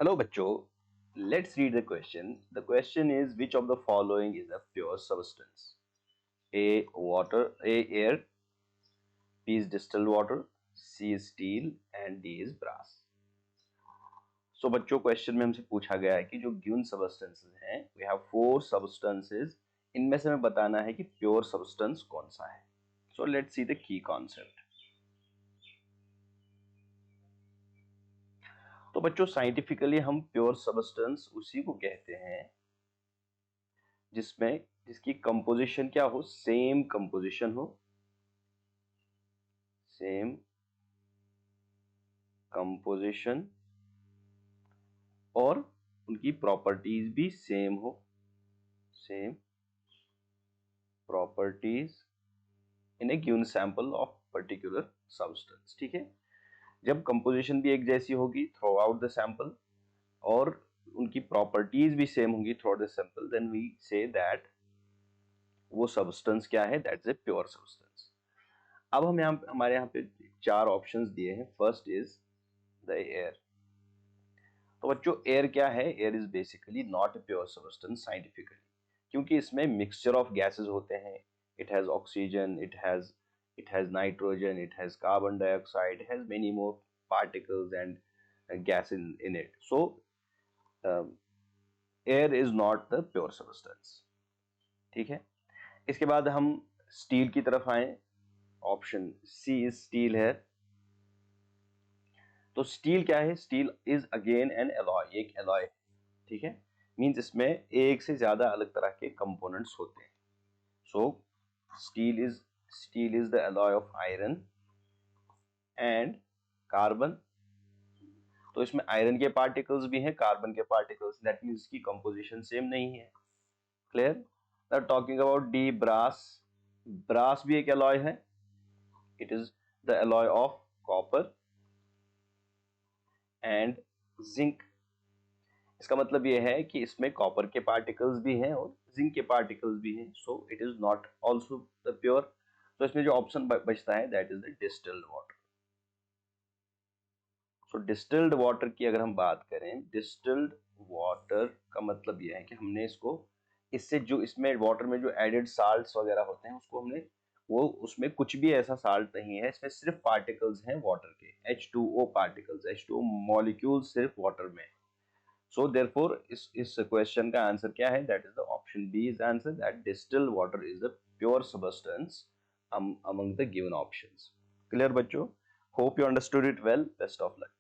Hello बच्चों, let's read the question. The question is which of the following is a pure substance? A water, A air, B is distilled water, C is steel and D is brass. So बच्चों question में हमसे पूछा गया है कि जो given substances हैं, we have four substances. इनमें से हमें बताना है कि प्योर सबस्टेंस कौन सा है. So let's see the key concept. तो बच्चों साइंटिफिकली हम प्योर सबस्टेंस उसी को कहते हैं जिसकी कंपोजिशन क्या हो, सेम कंपोजिशन हो, सेम कंपोजिशन और उनकी प्रॉपर्टीज भी सेम हो, same properties in A given sample of particular substance. ठीक है, जब कंपोजिशन भी एक जैसी होगी थ्रू आउट द सैंपल और उनकी प्रॉपर्टीज भी सेम होंगी throughout the sample, then we say that वो सब्सटेंस क्या है, दैट्स ए प्योर सब्सटेंस. अब हम हमारे यहाँ पे चार ऑप्शंस दिए हैं. First is the air. तो बच्चों एयर क्या है? Air is basically not a pure substance scientifically, क्योंकि इसमें मिक्सचर ऑफ गैसेस होते हैं. It has oxygen, it has nitrogen, it has carbon dioxide, it has many more particles and gas in it. So air is not the pure substance. ठीक है, इसके बाद हम steel की तरफ आए. ऑप्शन सी इज स्टील है. तो स्टील क्या है? Steel is again an alloy, एक एलॉय. ठीक है, मींस इसमें एक से ज्यादा अलग तरह के कंपोनेंट्स होते हैं. So steel is the alloy of iron and carbon. तो इसमें आयरन के पार्टिकल्स भी हैं, कार्बन के पार्टिकल्स, दैट मींस इसकी कंपोजिशन सेम नहीं है. Clear? Now talking about D, brass. Brass भी एक एलॉय है. It is the alloy of copper and zinc. इसका मतलब यह है कि इसमें कॉपर के पार्टिकल्स भी हैं और जिंक के पार्टिकल्स भी हैं. So it is not also the pure. तो इसमें जो ऑप्शन बचता है that is the distilled water. So distilled water की अगर हम बात करें, डिस्टिल्ड वाटर का मतलब यह है कि हमने इससे जो इसमें वाटर में जो एडेड साल्ट्स वगैरह होते हैं उसको हमने उसमें कुछ भी ऐसा साल्ट नहीं है, इसमें सिर्फ पार्टिकल्स हैं वाटर के, H2O पार्टिकल्स, H2O मॉलिक्यूल सिर्फ वाटर में. सो देयरफॉर इस क्वेश्चन का आंसर क्या है? That is the option B is answer, that distilled water is the pure substance among the given options. Clear बच्चों? Hope you understood it well. Best of luck.